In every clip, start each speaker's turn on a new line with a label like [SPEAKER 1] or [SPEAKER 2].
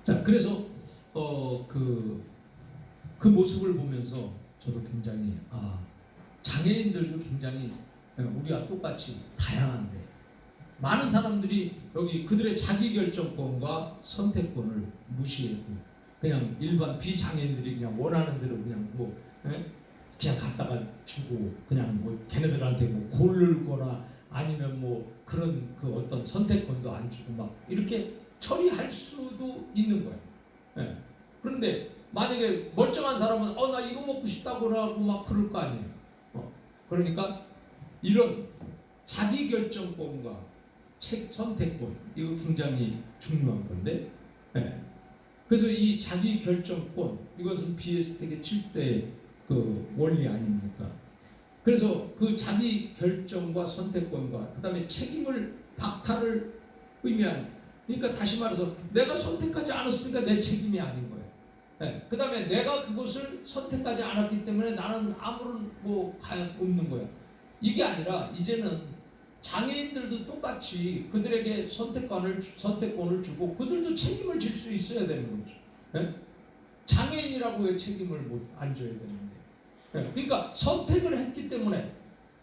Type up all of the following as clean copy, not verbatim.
[SPEAKER 1] 자, 그래서 그 모습을 보면서 저도 굉장히 장애인들도 굉장히 우리와 똑같이 다양한데 많은 사람들이 여기 그들의 자기결정권과 선택권을 무시했고 그냥 일반 비장애인들이 그냥 원하는 대로 그냥 그냥 갖다가 주고 그냥 걔네들한테 고르거나 아니면 그런 그 어떤 선택권도 안 주고 막 이렇게 처리할 수도 있는 거예요. 예. 그런데 만약에 멀쩡한 사람은 나 이거 먹고 싶다고 하고 막 그럴 거 아니에요. 그러니까 이런 자기결정권과 선택권 이거 굉장히 중요한 건데 예. 그래서 이 자기결정권 이것은 BS택의 7대 그 원리 아닙니까? 그래서 그 자기결정과 선택권과 그 다음에 책임을 박탈을 의미하는 그러니까 다시 말해서 내가 선택하지 않았으니까 내 책임이 아닌 거예요. 네. 그 다음에 내가 그것을 선택하지 않았기 때문에 나는 아무런 가역 없는 거야. 이게 아니라 이제는 장애인들도 똑같이 그들에게 선택권을 주고 그들도 책임을 질 수 있어야 되는 거죠. 네? 장애인이라고 왜 책임을 안 져야 되는데? 네. 그러니까 선택을 했기 때문에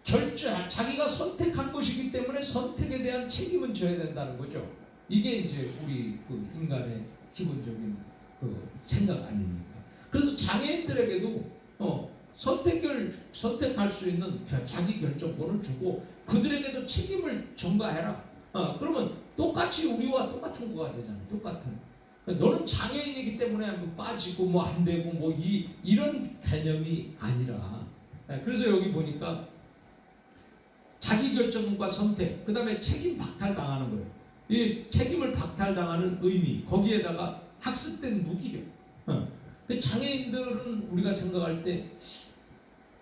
[SPEAKER 1] 자기가 선택한 것이기 때문에 선택에 대한 책임은 져야 된다는 거죠. 이게 이제 우리 그 인간의 기본적인 그 생각 아닙니까? 그래서 장애인들에게도 선택할 수 있는 자기 결정권을 주고 그들에게도 책임을 전가해라. 그러면 똑같이 우리와 똑같은 거가 되잖아요. 똑같은. 너는 장애인이기 때문에 빠지고 안 되고 이런 개념이 아니라. 그래서 여기 보니까 자기 결정과 선택, 그 다음에 책임 박탈 당하는 거예요. 이 책임을 박탈당하는 의미, 거기에다가 학습된 무기력. 장애인들은 우리가 생각할 때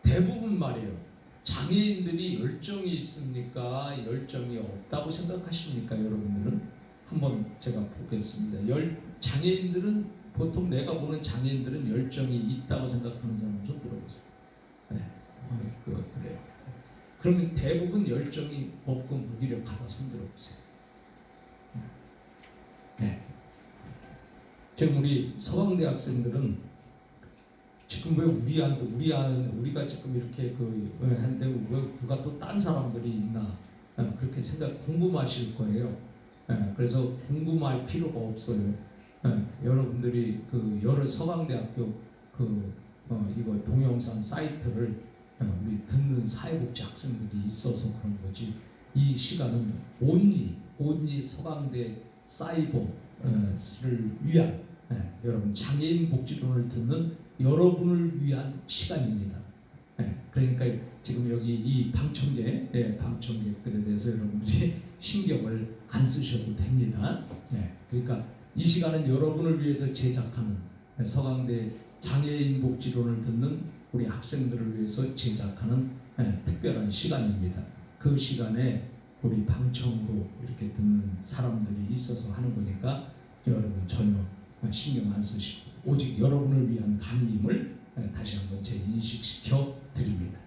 [SPEAKER 1] 대부분 말이에요. 장애인들이 열정이 있습니까? 열정이 없다고 생각하십니까? 여러분들은? 한번 제가 보겠습니다. 장애인들은 보통 내가 보는 장애인들은 열정이 있다고 생각하는 사람 좀 들어보세요. 네. 그래요. 그러면 대부분 열정이 없고 무기력하다 손 들어보세요. 네. 지금 우리 서강대 학생들은 지금 왜 우리가 지금 이렇게 한데 왜 누가 또 딴 사람들이 있나 그렇게 궁금하실 거예요. 그래서 궁금할 필요가 없어요. 여러분들이 여러 서강대학교 이거 동영상 사이트를 우리 듣는 사회복지 학생들이 있어서 그런 거지. 이 시간은 온리 서강대 사이버를 위한 여러분 장애인 복지론을 듣는 여러분을 위한 시간입니다. 그러니까 지금 여기 이 방청객들에 대해서 여러분들이 신경을 안 쓰셔도 됩니다. 그러니까 이 시간은 여러분을 위해서 제작하는 서강대 장애인 복지론을 듣는 우리 학생들을 위해서 제작하는 특별한 시간입니다. 그 시간에 우리 방청으로 이렇게 듣는 사람들이 있어서 하는 거니까 여러분 전혀 신경 안 쓰시고 오직 여러분을 위한 강의임을 다시 한번 재인식시켜 드립니다.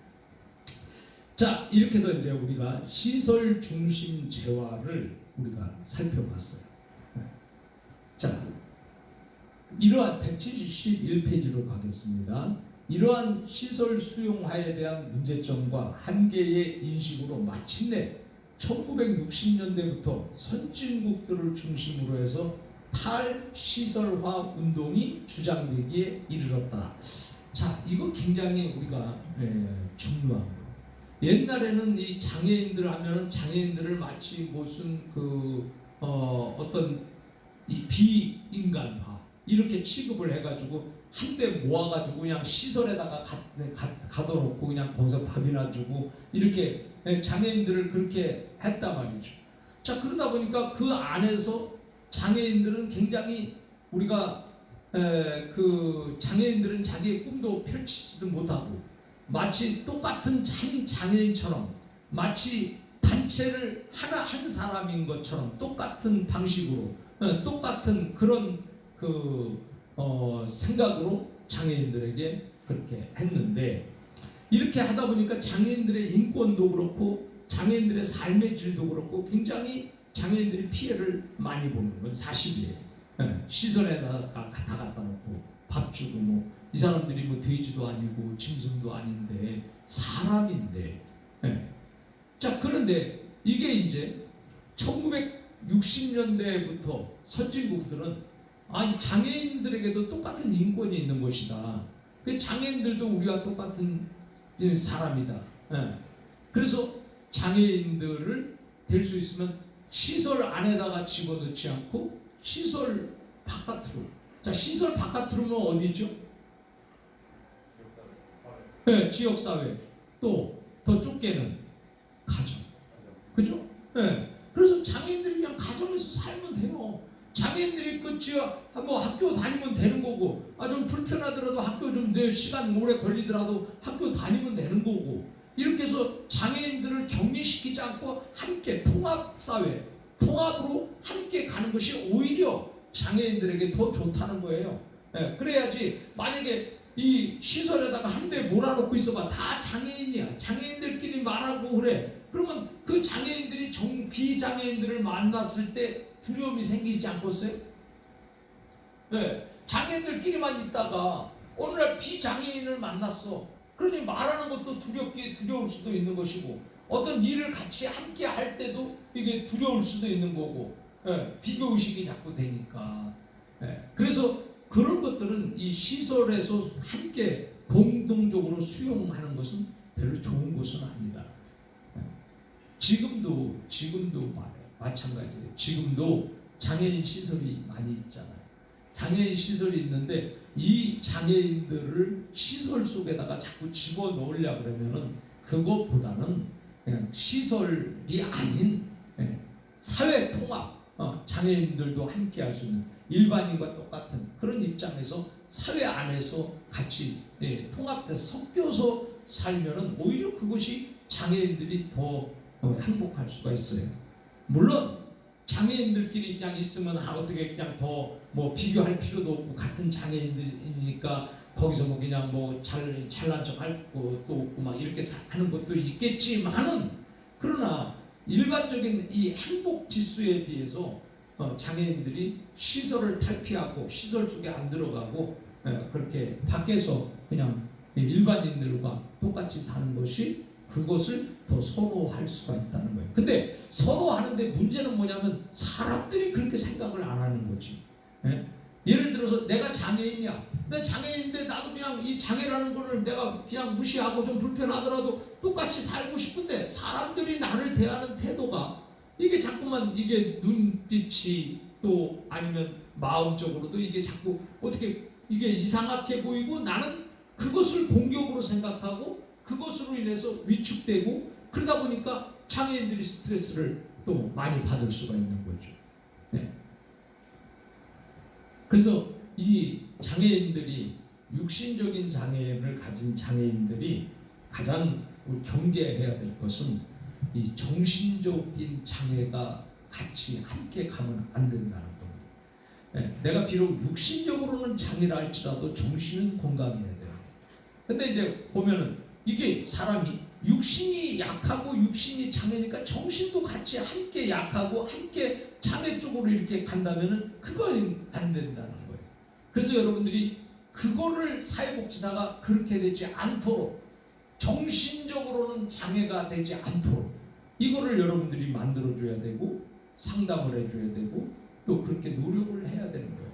[SPEAKER 1] 자, 이렇게 해서 이제 우리가 시설 중심 재화를 우리가 살펴봤어요. 자, 이러한 171페이지로 가겠습니다. 이러한 시설 수용화에 대한 문제점과 한계의 인식으로 마침내 1960년대부터 선진국들을 중심으로 해서 탈시설화 운동이 주장되기에 이르렀다. 자, 이거 굉장히 우리가 중요한 거예요. 옛날에는 이 장애인들 하면은 장애인들을 마치 무슨 어떤 이 비인간화 이렇게 취급을 해가지고 한데 모아가지고 그냥 시설에다가 가둬놓고 그냥 거기서 밥이나 주고 이렇게 장애인들을 그렇게 했단 말이죠. 자, 그러다 보니까 그 안에서 장애인들은 굉장히 우리가 장애인들은 자기의 꿈도 펼치지도 못하고 마치 똑같은 장애인처럼 마치 단체를 한 사람인 것처럼 똑같은 방식으로 똑같은 그런 생각으로 장애인들에게 그렇게 했는데 이렇게 하다 보니까 장애인들의 인권도 그렇고 장애인들의 삶의 질도 그렇고 굉장히 장애인들이 피해를 많이 보는 건 사실이에요. 시설에다가 갖다 놓고 밥 주고 뭐 이 사람들이 뭐 돼지도 아니고 짐승도 아닌데 사람인데. 자, 그런데 이게 이제 1960년대부터 선진국들은 이 장애인들에게도 똑같은 인권이 있는 것이다. 장애인들도 우리와 똑같은 사람이다. 그래서 장애인들을 될 수 있으면 시설 안에다가 집어넣지 않고 시설 바깥으로. 자, 시설 바깥으로는 어디죠? 지역사회. 또 더 좁게는 가정. 그죠? 그래서 장애인들이 그냥 가정에서 살면 돼요. 장애인들이 뭐 학교 다니면 되는 거고, 좀 불편하더라도 학교 좀 시간 오래 걸리더라도 학교 다니면 되는 거고, 이렇게 해서 장애인들을 격리시키지 않고 함께 통합사회, 통합으로 함께 가는 것이 오히려 장애인들에게 더 좋다는 거예요. 그래야지 만약에 이 시설에다가 한 대 몰아놓고 있어봐. 다 장애인이야. 장애인들끼리 말하고 그래. 그러면 그 장애인들이 비장애인들을 만났을 때 두려움이 생기지 않겠어요? 장애인들끼리만 있다가 어느 날 비장애인을 만났어. 그러니 말하는 것도 두려울 수도 있는 것이고, 어떤 일을 같이 함께 할 때도 이게 두려울 수도 있는 거고, 비교의식이 자꾸 되니까. 그래서 그런 것들은 이 시설에서 함께 공동적으로 수용하는 것은 별로 좋은 것은 아니다. 지금도 마찬가지예요. 지금도 장애인 시설이 많이 있잖아요. 장애인 시설이 있는데 이 장애인들을 시설 속에다가 자꾸 집어넣으려고 그러면은 그것보다는 그냥 시설이 아닌 사회 통합, 장애인들도 함께 할 수 있는 일반인과 똑같은 그런 입장에서 사회 안에서 같이 통합돼서 섞여서 살면은 오히려 그것이 장애인들이 더 행복할 수가 있어요. 물론 장애인들끼리 그냥 있으면 어떻게 그냥 더 뭐 비교할 필요도 없고, 같은 장애인들이니까 거기서 뭐 그냥 뭐 잘난 척 할 것도 없고 막 이렇게 하는 것도 있겠지만은, 그러나 일반적인 이 행복 지수에 비해서 장애인들이 시설을 탈피하고 시설 속에 안 들어가고 그렇게 밖에서 그냥 일반인들과 똑같이 사는 것이, 그것을 더 선호할 수가 있다는 거예요. 근데 선호하는데 문제는 뭐냐면 사람들이 그렇게 생각을 안 하는 거지. 예를 들어서 내가 장애인이야. 내 장애인인데 나도 그냥 이 장애라는 거를 내가 그냥 무시하고 좀 불편하더라도 똑같이 살고 싶은데, 사람들이 나를 대하는 태도가 이게 자꾸만 이게 눈빛이 또 아니면 마음적으로도 이게 자꾸 어떻게 이게 이상하게 보이고, 나는 그것을 공격으로 생각하고 그것으로 인해서 위축되고, 그러다 보니까 장애인들이 스트레스를 또 많이 받을 수가 있는 거죠. 그래서 이 장애인들이, 육신적인 장애를 가진 장애인들이 가장 경계해야 될 것은 이 정신적인 장애가 같이 함께 가면 안 된다는 겁니다. 내가 비록 육신적으로는 장애라 할지라도 정신은 건강해야 돼요. 근데 이제 보면은 이게 사람이 육신이 약하고 육신이 장애니까 정신도 같이 함께 약하고 함께 장애 쪽으로 이렇게 간다면은 그건 안 된다는 거예요. 그래서 여러분들이 그거를 사회복지사가 그렇게 되지 않도록, 정신적으로는 장애가 되지 않도록 이거를 여러분들이 만들어줘야 되고 상담을 해줘야 되고 또 그렇게 노력을 해야 되는 거예요.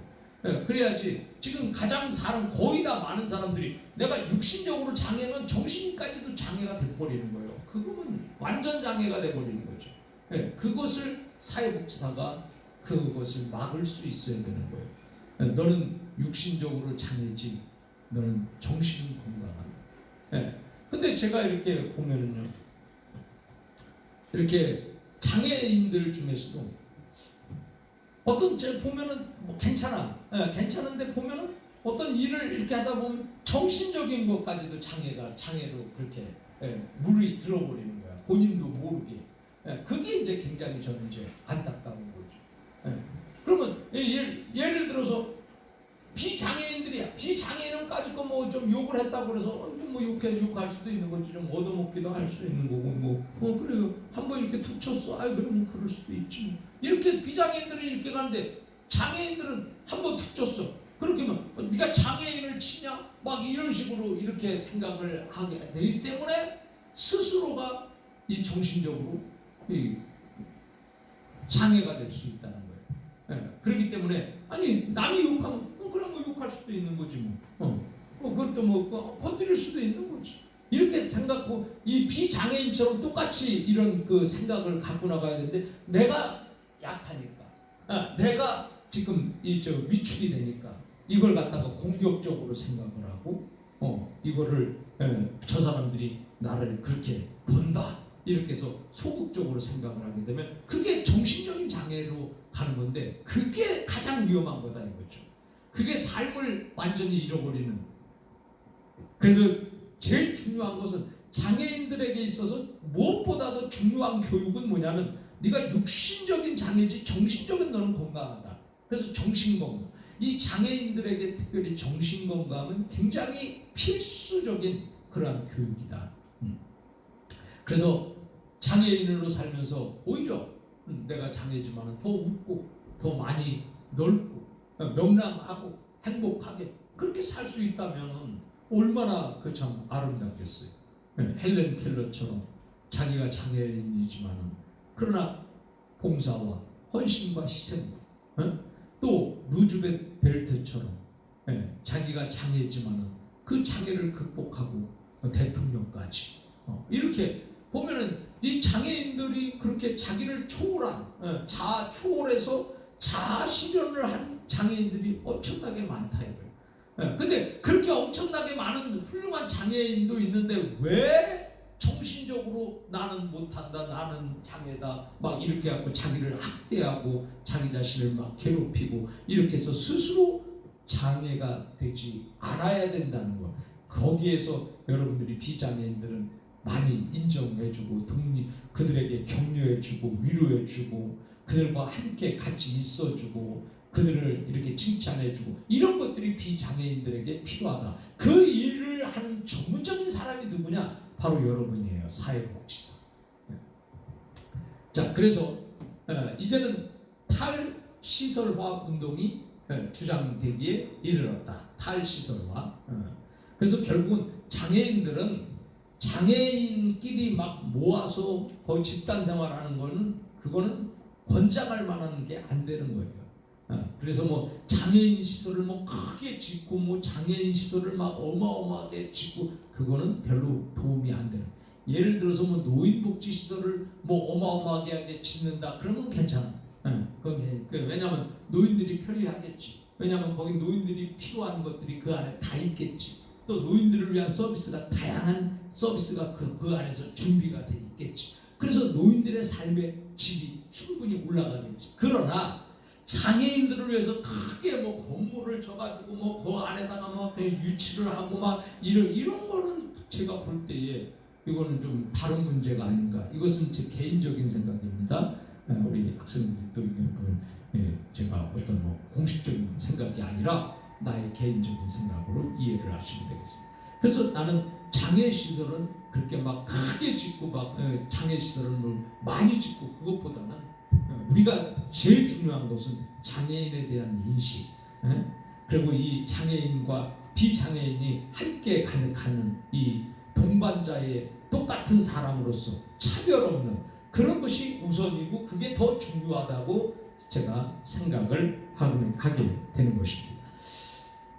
[SPEAKER 1] 그래야지 지금 가장 거의 다 많은 사람들이 내가 육신적으로 장애면 정신까지도 장애가 돼버리는 거예요. 그거는 완전 장애가 돼버리는 거죠. 그것을 사회복지사가 그것을 막을 수 있어야 되는 거예요. 너는 육신적으로 장애지, 너는 정신은 건강한. 근데 제가 이렇게 보면은요, 이렇게 장애인들 중에서도 어떤 보면은 뭐 괜찮은데 보면은 어떤 일을 이렇게 하다 보면 정신적인 것까지도 장애로 그렇게 물이 들어버리는 거야. 본인도 모르게. 그게 이제 굉장히 저는 이제 안타까운 거죠. 그러면 예를 들어서 비장애인들이야. 비장애인은까지 거 뭐 좀 욕을 했다고 그래서 뭐 욕할 수도 있는 거지. 좀 얻어먹기도 할 수 있는 거고 그래요. 한번 이렇게 툭 쳤어. 그러면 그럴 수도 있지. 이렇게 비장애인들이 이렇게 가는데 장애인들은 한번 툭 줬어. 그렇게 하면 네가 장애인을 치냐? 막 이런 식으로 이렇게 생각을 하게 되기 때문에 스스로가 이 정신적으로 이 장애가 될 수 있다는 거예요. 예, 그렇기 때문에 아니 남이 욕하면 그런 거 욕할 수도 있는 거지 뭐. 그것도 뭐 건드릴 수도 있는 거지. 이렇게 생각하고 이 비장애인처럼 똑같이 이런 그 생각을 갖고 나가야 되는데 내가 약하니까, 내가 지금 위축이 되니까 이걸 갖다가 공격적으로 생각을 하고, 이거를 저 사람들이 나를 그렇게 본다 이렇게 해서 소극적으로 생각을 하게 되면 그게 정신적인 장애로 가는 건데 그게 가장 위험한 거다 이거죠. 그게 삶을 완전히 잃어버리는. 그래서 제일 중요한 것은 장애인들에게 있어서 무엇보다도 중요한 교육은 뭐냐면 네가 육신적인 장애지 정신적인 너는 건강하다. 그래서 정신건강. 이 장애인들에게 특별히 정신건강은 굉장히 필수적인 그러한 교육이다. 그래서 장애인으로 살면서 오히려 내가 장애지만 더 웃고 더 많이 넓고 명랑하고 행복하게 그렇게 살 수 있다면 얼마나 그 참 아름답겠어요. 헬렌 켈러처럼 자기가 장애인이지만은 그러나 봉사와 헌신과 희생, 또 루즈벨트 벨트처럼 자기가 장애지만은 그 장애를 극복하고 대통령까지 이렇게 보면은 이 장애인들이 그렇게 자기를 초월한 자아 초월해서 자아 실현을 한 장애인들이 엄청나게 많다 이거예요. 근데 그렇게 엄청나게 많은 훌륭한 장애인도 있는데 왜 정신적으로 나는 못한다, 나는 장애다, 막 이렇게 하고 자기를 학대하고 자기 자신을 막 괴롭히고 이렇게 해서 스스로 장애가 되지 않아야 된다는 거. 거기에서 여러분들이 비장애인들은 많이 인정해주고 그들에게 격려해주고 위로해주고 그들과 함께 같이 있어주고 그들을 이렇게 칭찬해주고 이런 것들이 비장애인들에게 필요하다. 그 일을 하는 전문적인 사람이 누구냐? 바로 여러분이에요. 사회복지사. 자, 그래서 이제는 탈시설화 운동이 주장되기에 이르렀다. 탈시설화. 그래서 결국은 장애인들은 장애인끼리 막 모아서 거의 집단생활하는 거는 그거는 권장할 만한 게 안 되는 거예요. 그래서 뭐 장애인 시설을 뭐 크게 짓고 뭐 장애인 시설을 막 어마어마하게 짓고 그거는 별로 도움이 안 되는. 예를 들어서 뭐 노인복지 시설을 뭐 어마어마하게 짓는다 그러면 괜찮아. 왜냐하면 노인들이 편리하겠지. 왜냐하면 거기 노인들이 필요한 것들이 그 안에 다 있겠지. 또 노인들을 위한 서비스가 다양한 서비스가 그 안에서 준비가 돼 있겠지. 그래서 노인들의 삶의 질이 충분히 올라가겠지. 그러나 장애인들을 위해서 크게 뭐 건물을 져가지고 뭐 그 안에다가 막 유치를 하고 막 이런 거는 제가 볼 때에 이거는 좀 다른 문제가 아닌가. 이것은 제 개인적인 생각입니다. 우리 학생들도 이걸 제가 어떤 뭐 공식적인 생각이 아니라 나의 개인적인 생각으로 이해를 하시면 되겠습니다. 그래서 나는 장애 시설은 그렇게 막 크게 짓고 막 장애 시설을 뭐 많이 짓고 그것보다는 우리가 제일 중요한 것은 장애인에 대한 인식, 그리고 이 장애인과 비장애인이 함께 가득하는 이 동반자의 똑같은 사람으로서 차별 없는 그런 것이 우선이고 그게 더 중요하다고 제가 생각을 하게 되는 것입니다.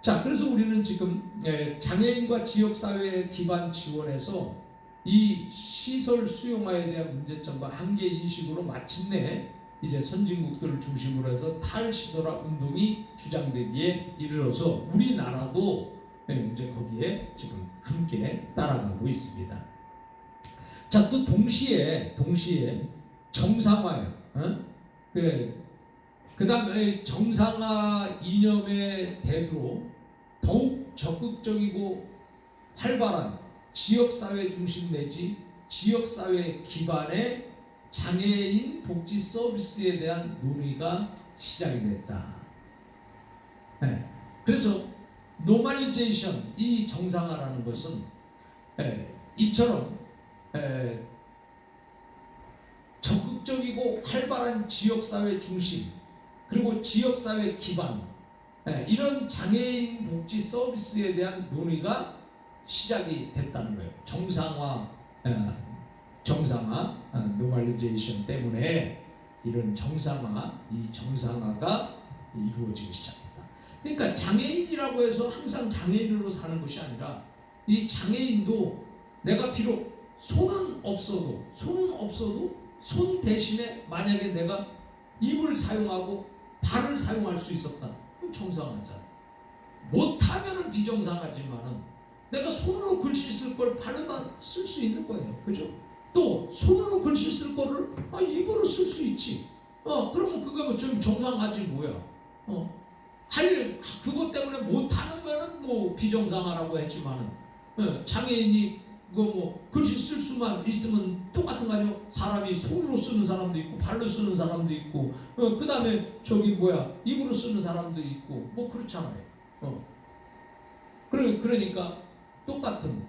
[SPEAKER 1] 자, 그래서 우리는 지금 장애인과 지역사회 기반 지원에서 이 시설 수용화에 대한 문제점과 한계 인식으로 마침내 이제 선진국들을 중심으로 해서 탈시설화 운동이 주장되기에 이르러서 우리나라도 이제 거기에 지금 함께 따라가고 있습니다. 자, 또 동시에 정상화요. 그다음에 정상화 이념의 대두로 더욱 적극적이고 활발한 지역사회 중심 내지 지역사회 기반의 장애인 복지 서비스에 대한 논의가 시작이 됐다. 그래서 노멀리제이션, 이 정상화라는 것은 이처럼 적극적이고 활발한 지역사회 중심 그리고 지역사회 기반, 이런 장애인 복지 서비스에 대한 논의가 시작이 됐다는 거예요. 정상화, 노멀리제이션 때문에 이런 이 정상화가 이루어지기 시작했다. 그러니까 장애인이라고 해서 항상 장애인으로 사는 것이 아니라 이 장애인도 내가 비록 손은 없어도 손 대신에 만약에 내가 입을 사용하고 발을 사용할 수 있었다. 그럼 정상하잖아. 못하면은 비정상하지만은 내가 손으로 글씨 쓸 걸 발로 다 쓸 수 있는 거예요. 그죠? 또 손으로 글씨 쓸 거를 입으로 쓸 수 있지. 그러면 그거 좀 정상하지 뭐야. 그것 때문에 못하는 거는 뭐 비정상하라고 했지만은 장애인이 그거 뭐 글씨 쓸 수만 있으면 똑같은 거 아니에요? 사람이 손으로 쓰는 사람도 있고 발로 쓰는 사람도 있고 그 다음에 입으로 쓰는 사람도 있고 뭐 그렇잖아요. 그러니까 똑같은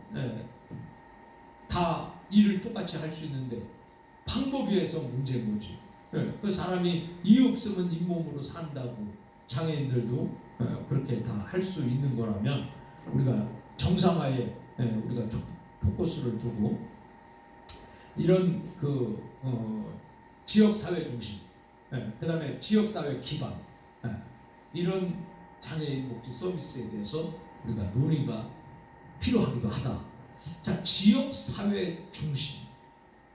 [SPEAKER 1] 다 일을 똑같이 할 수 있는데 방법에서 문제인 거지. 그 사람이 이 없으면 잇몸으로 산다고 장애인들도 그렇게 다 할 수 있는 거라면 우리가 정상화에 우리가 포커스를 두고 이런 지역사회 중심, 그 다음에 지역사회 기반, 이런 장애인 복지 서비스에 대해서 우리가 논의가 필요하기도 하다. 자, 지역사회 중심,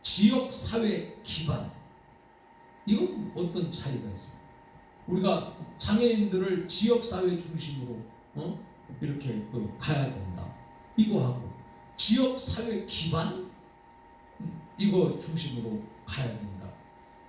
[SPEAKER 1] 지역사회 기반, 이건 어떤 차이가 있습니까? 우리가 장애인들을 지역사회 중심으로 이렇게 가야 된다. 이거하고 지역사회 기반, 이거 중심으로 가야 된다.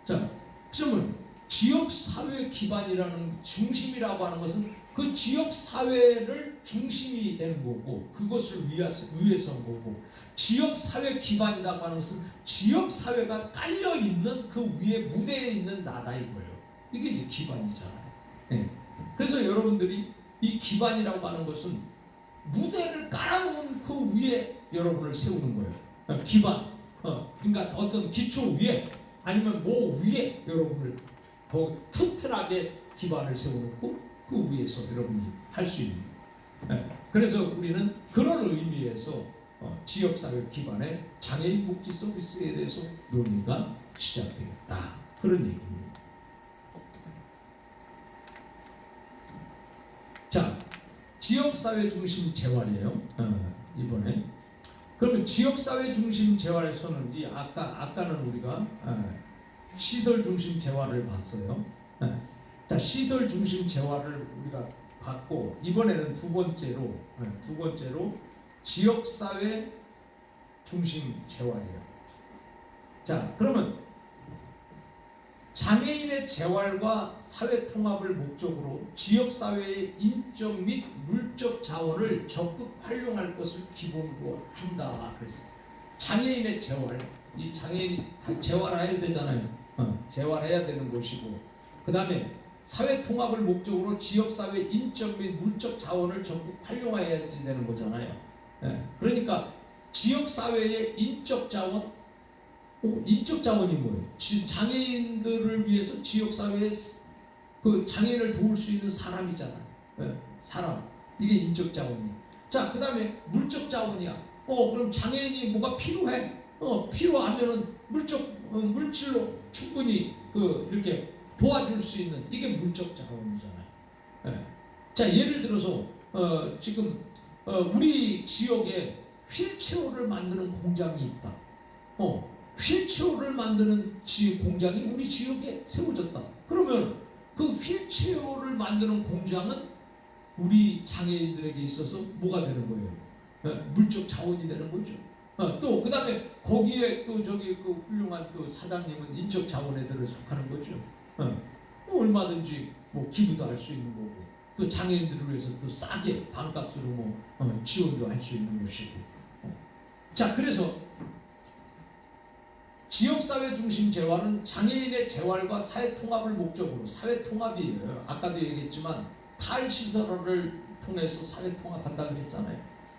[SPEAKER 1] 자, 그러면 지역사회 기반이라는 중심이라고 하는 것은 그 지역사회를 중심이 되는 거고 그것을 위해서 한 거고, 지역사회 기반이라고 하는 것은 지역사회가 깔려있는 그 위에 무대에 있는 나다 이거예요. 이게 이제 기반이잖아요. 그래서 여러분들이 이 기반이라고 하는 것은 무대를 깔아놓은 그 위에 여러분을 세우는 거예요. 기반, 그러니까 어떤 기초 위에 아니면 뭐 위에 여러분을 더 튼튼하게 기반을 세워놓고 그 위에서 여러분이 할 수 있는 거예요. 그래서 우리는 그런 의미에서 지역사회 기반의 장애인 복지 서비스에 대해서 논의가 시작되었다. 그런 얘기입니다. 자, 지역사회 중심 재활이에요. 이번에. 그러면 지역사회 중심 재활에서는 아까는 우리가 시설 중심 재활을 봤어요. 자, 시설 중심 재활을 우리가 봤고 이번에는 두 번째로 지역사회 중심 재활이에요. 자, 그러면 장애인의 재활과 사회 통합을 목적으로 지역사회의 인적 및 물적 자원을 적극 활용할 것을 기본으로 한다. 그랬어요. 장애인의 재활, 이 장애인이 재활해야 되잖아요. 재활해야 되는 것이고, 그 다음에 사회 통합을 목적으로 지역사회 인적 및 물적 자원을 적극 활용해야지 되는 거잖아요. 그러니까 지역사회의 인적 자원, 인적 자원이 뭐예요? 장애인들을 위해서 지역사회에 그 장애인을 도울 수 있는 사람이잖아요. 사람. 이게 인적 자원이에요. 자, 그 다음에 물적 자원이야. 그럼 장애인이 뭐가 필요해? 필요하면은 물질로 충분히 이렇게 도와줄 수 있는 이게 물적 자원이잖아요. 자, 예를 들어서 지금 우리 지역에 휠체어를 만드는 공장이 있다. 휠체어를 만드는 공장이 우리 지역에 세워졌다. 그러면 그 휠체어를 만드는 공장은 우리 장애인들에게 있어서 뭐가 되는 거예요? 물적 자원이 되는 거죠. 또 그 다음에 거기에 또 그 훌륭한 또 사장님은 인적 자원에들 속하는 거죠. 뭐 얼마든지 뭐 기부도 할 수 있는 거고, 또 장애인들을 위해서 또 싸게 반값으로 뭐 지원도 할 수 있는 것이고. 자, 그래서 지역사회 중심 재활은 장애인의 재활과 사회통합을 목적으로, 사회통합이에요. 아까도 얘기했지만 탈시설을 통해서 사회통합한다 그랬잖아요.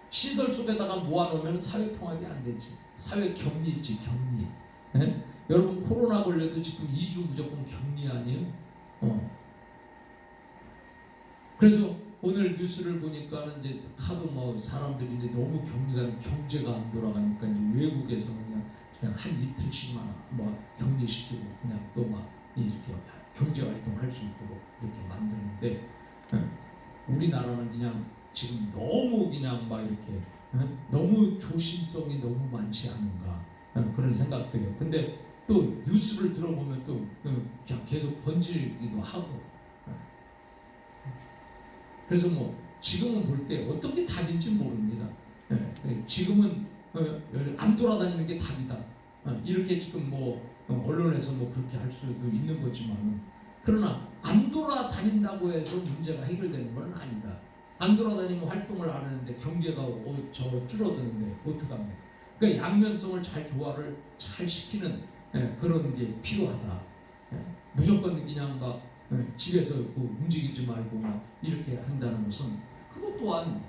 [SPEAKER 1] 시설 속에다가 모아놓으면 사회통합이 안 되지. 사회격리 있지, 격리. 여러분 코로나 걸려도 지금 2주 무조건 격리 아니에요? 그래서 오늘 뉴스를 보니까는 이제 하도 뭐 사람들이 이제 너무 경제가 안 돌아가니까 이제 외국에서는 그냥 한 이틀씩만 뭐 격리시키고 그냥 또 막 이렇게 경제 활동할 수 있도록 이렇게 만드는데, 우리나라는 그냥 지금 너무 그냥 막 이렇게 너무 조심성이 너무 많지 않은가 그런 생각도 해요. 근데 또 뉴스를 들어보면 또 그냥 계속 번지기도 하고, 그래서 뭐 지금은 볼 때 어떤 게 답인지 모릅니다. 지금은 안 돌아다니는 게 답이다. 이렇게 지금 뭐 언론에서 뭐 그렇게 할 수도 있는 거지만, 그러나 안 돌아다닌다고 해서 문제가 해결되는 건 아니다. 안 돌아다니면 활동을 안 하는데 경제가 줄어드는데 어떡합니까? 그러니까 양면성을 조화를 잘 시키는 그런 게 필요하다. 무조건 그냥 막 집에서 움직이지 말고 막 이렇게 한다는 것은, 그것 또한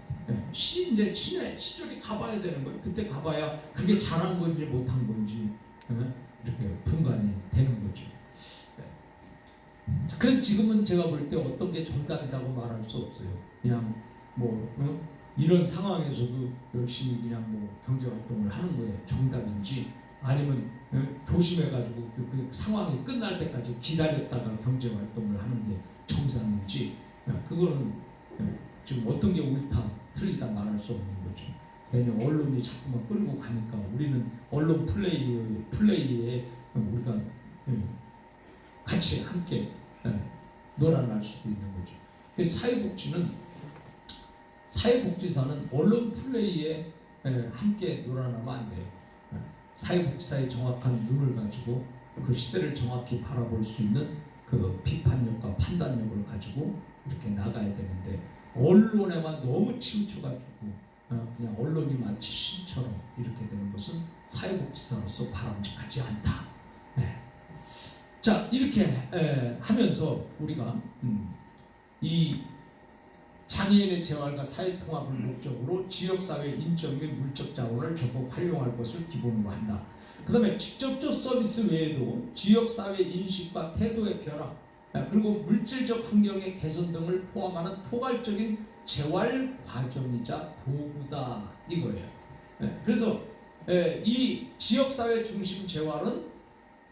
[SPEAKER 1] 이제 시절이 가봐야 되는 거예요. 그때 가봐야 그게 잘한 건지 못한 건지 이렇게 분간이 되는 거죠. 그래서 지금은 제가 볼 때 어떤 게 정답이라고 말할 수 없어요. 그냥 뭐 이런 상황에서도 열심히 그냥 뭐 경제 활동을 하는 거에 정답인지, 아니면 조심해가지고 그 상황이 끝날 때까지 기다렸다가 경제 활동을 하는 게 정상인지, 그거는 지금 어떤 게 옳다 틀리다 말할 수 없는 거죠. 왜냐면 언론이 자꾸만 끌고 가니까 우리는 언론 플레이에 우리가 같이 함께 놀아날 수도 있는 거죠. 사회복지사는 언론 플레이에 함께 놀아나면 안 돼요. 사회복지사의 정확한 눈을 가지고 그 시대를 정확히 바라볼 수 있는 그 비판력과 판단력을 가지고 이렇게 나가야 되는데, 언론에만 너무 치우쳐가지고 그냥 언론이 마치 신처럼 이렇게 되는 것은 사회복지사로서 바람직하지 않다. 자, 이렇게 하면서 우리가 이 장애인의 재활과 사회통합을 목적으로 지역사회 인적 및 물적 자원을 적극 활용할 것을 기본으로 한다. 그 다음에 직접적 서비스 외에도 지역사회 인식과 태도의 변화, 그리고 물질적 환경의 개선 등을 포함하는 포괄적인 재활 과정이자 도구다, 이거예요. 그래서 이 지역사회 중심 재활은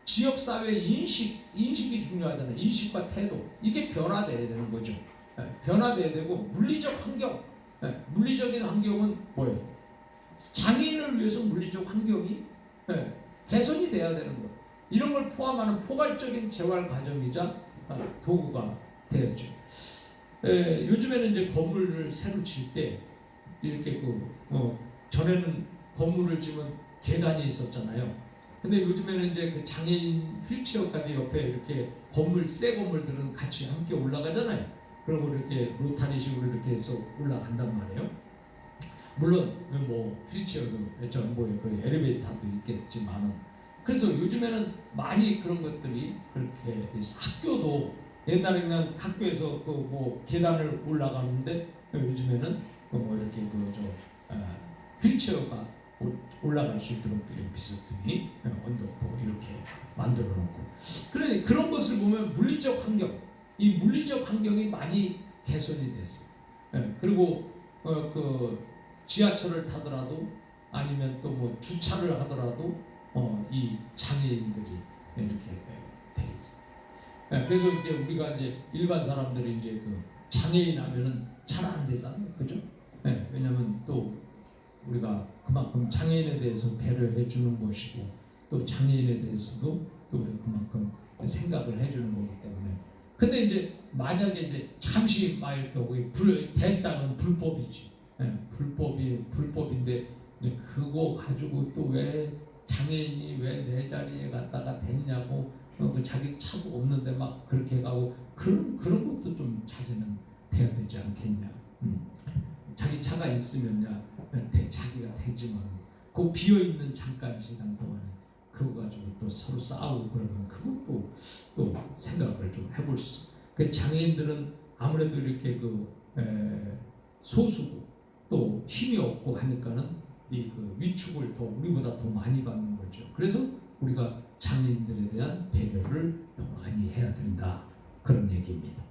[SPEAKER 1] 지역사회 인식이 중요하잖아요. 인식과 태도, 이게 변화돼야 되는 거죠. 변화돼야 되고, 물리적 환경, 물리적인 환경은 뭐예요? 장애인을 위해서 물리적 환경이 개선이 돼야 되는 것, 이런 걸 포함하는 포괄적인 재활 과정이자 도구가 되었죠. 요즘에는 이제 건물을 새로 칠 때 이렇게 전에는 건물을 지면 계단이 있었잖아요. 근데 요즘에는 이제 그 장애인 휠체어까지 옆에 이렇게 새 건물들은 같이 함께 올라가잖아요. 그리고 이렇게 로타리식으로 이렇게 해서 올라간단 말이에요. 물론 뭐 휠체어도 그 엘리베이터도 있겠지만은, 그래서 요즘에는 많이 그런 것들이 그렇게 학교도, 옛날에는 학교에서 그 뭐 계단을 올라가는데 요즘에는 뭐 이렇게 휠체어가 올라갈 수 있도록 비스듬히 언덕도 이렇게 만들어 놓고, 그러니 그런 것을 보면 물리적 환경, 이 물리적 환경이 많이 개선이 됐어요. 그리고 그 지하철을 타더라도 아니면 또 뭐 주차를 하더라도 이 장애인들이 이렇게 돼 있어요. 그래서 이제 우리가 이제 일반 사람들이 이제 그 장애인 하면은 잘 안 되잖아요, 그죠? 왜냐하면 또 우리가 그만큼 장애인에 대해서 배려해 주는 것이고, 또 장애인에 대해서도 또 우리 그만큼 생각을 해주는 거기 때문에. 근데 이제 만약에 이제 잠시 막 이렇게 오고 됐다는 불법이지. 불법인데 이제 그거 가지고 또 왜 장애인이 왜 내 자리에 갔다가 됐냐고, 자기 차도 없는데 막 그렇게 가고, 그런 것도 좀 자제는 돼야 되지 않겠냐. 자기 차가 있으면야 자기가 되지만, 그 비어 있는 잠깐 시간 동안에 그거 가지고 또 서로 싸우고 그러면 그것도 또 생각을 좀 해볼 수. 그 장애인들은 아무래도 이렇게 소수고 또 힘이 없고 하니까는 그 위축을 더 우리보다 더 많이 받는 거죠. 그래서 우리가 장애인들에 대한 배려를 더 많이 해야 된다, 그런 얘기입니다.